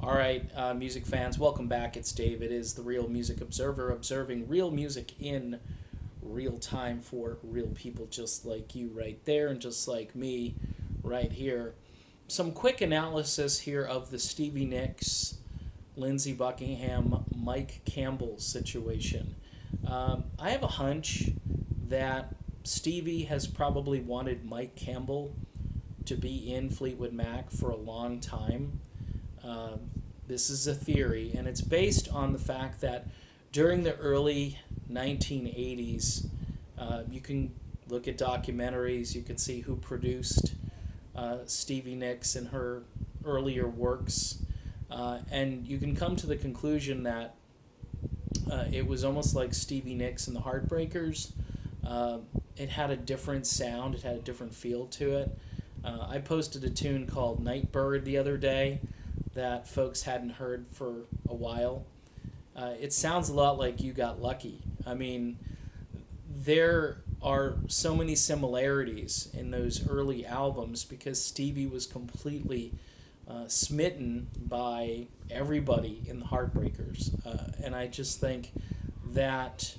All right, music fans, welcome back. It's Dave. It is the Real Music Observer, observing real music in real time for real people just like you right there and just like me right here. Some quick analysis here of the Stevie Nicks, Lindsey Buckingham, Mike Campbell situation. I have a hunch that Stevie has probably wanted Mike Campbell to be in Fleetwood Mac for a long time. This is a theory, and it's based on the fact that during the early 1980s, you can look at documentaries, you can see who produced Stevie Nicks and her earlier works, and you can come to the conclusion that it was almost like Stevie Nicks and the Heartbreakers. It had a different sound, it had a different feel to it. I posted a tune called Nightbird the other day that folks hadn't heard for a while. It sounds a lot like You Got Lucky. I mean, there are so many similarities in those early albums because Stevie was completely smitten by everybody in the Heartbreakers. And I just think that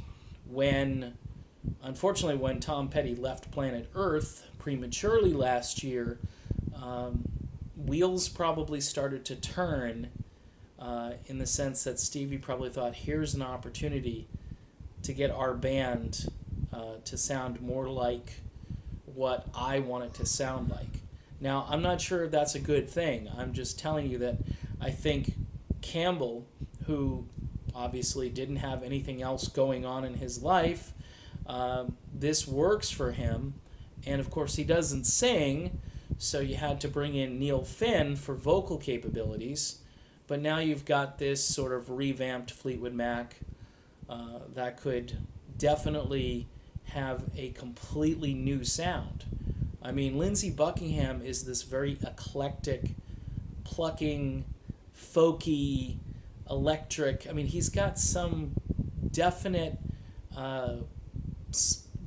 unfortunately, when Tom Petty left planet Earth prematurely last year, wheels probably started to turn in the sense that Stevie probably thought, here's an opportunity to get our band to sound more like what I want it to sound like. Now, I'm not sure if that's a good thing. I'm just telling you that I think Campbell, who obviously didn't have anything else going on in his life, this works for him. And of course, he doesn't sing, so you had to bring in Neil Finn for vocal capabilities. But now you've got this sort of revamped Fleetwood Mac that could definitely have a completely new sound. I mean, Lindsey Buckingham is this very eclectic, plucking, folky, electric. I mean, he's got some definite,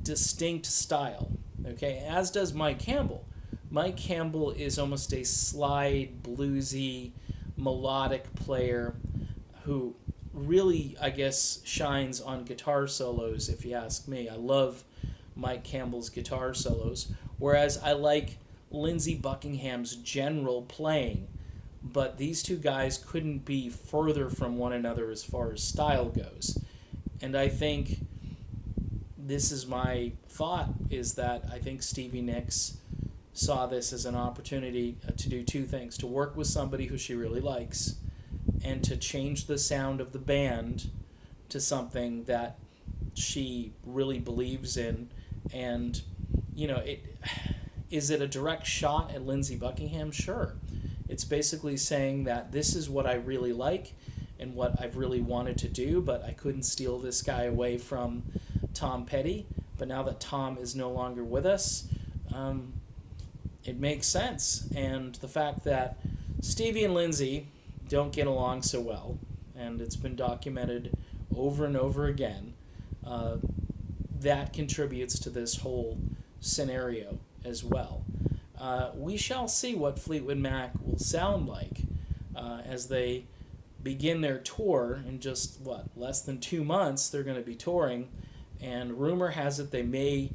distinct style. Okay, as does Mike Campbell. Mike Campbell is almost a slide, bluesy, melodic player who really, I guess, shines on guitar solos, if you ask me. I love Mike Campbell's guitar solos, whereas I like Lindsey Buckingham's general playing. But these two guys couldn't be further from one another as far as style goes. And I think this is my thought, is that I think Stevie Nicks saw this as an opportunity to do two things: to work with somebody who she really likes and to change the sound of the band to something that she really believes in. And is it a direct shot at Lindsey Buckingham? Sure. It's basically saying that this is what I really like and what I've really wanted to do, but I couldn't steal this guy away from Tom Petty. But now that Tom is no longer with us, it makes sense. And the fact that Stevie and Lindsey don't get along so well, and it's been documented over and over again, that contributes to this whole scenario as well. We shall see what Fleetwood Mac will sound like as they begin their tour in just, less than 2 months. They're going to be touring, and rumor has it they may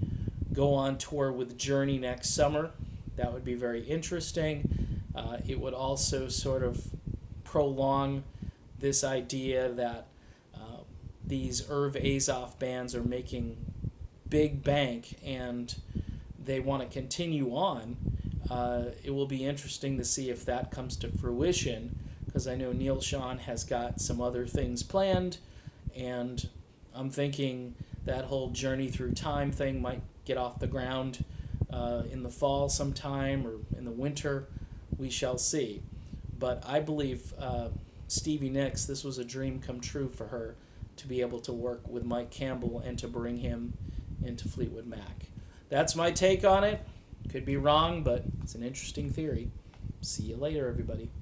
go on tour with Journey next summer. That would be very interesting. It would also sort of prolong this idea that these Irv Azoff bands are making big bank and they want to continue on. It will be interesting to see if that comes to fruition, because I know Neil Sean has got some other things planned, and I'm thinking that whole Journey Through Time thing might get off the ground in the fall sometime or in the winter. We shall see. But I believe Stevie Nicks, this was a dream come true for her to be able to work with Mike Campbell and to bring him into Fleetwood Mac. That's my take on it. Could be wrong, but it's an interesting theory. See you later, everybody.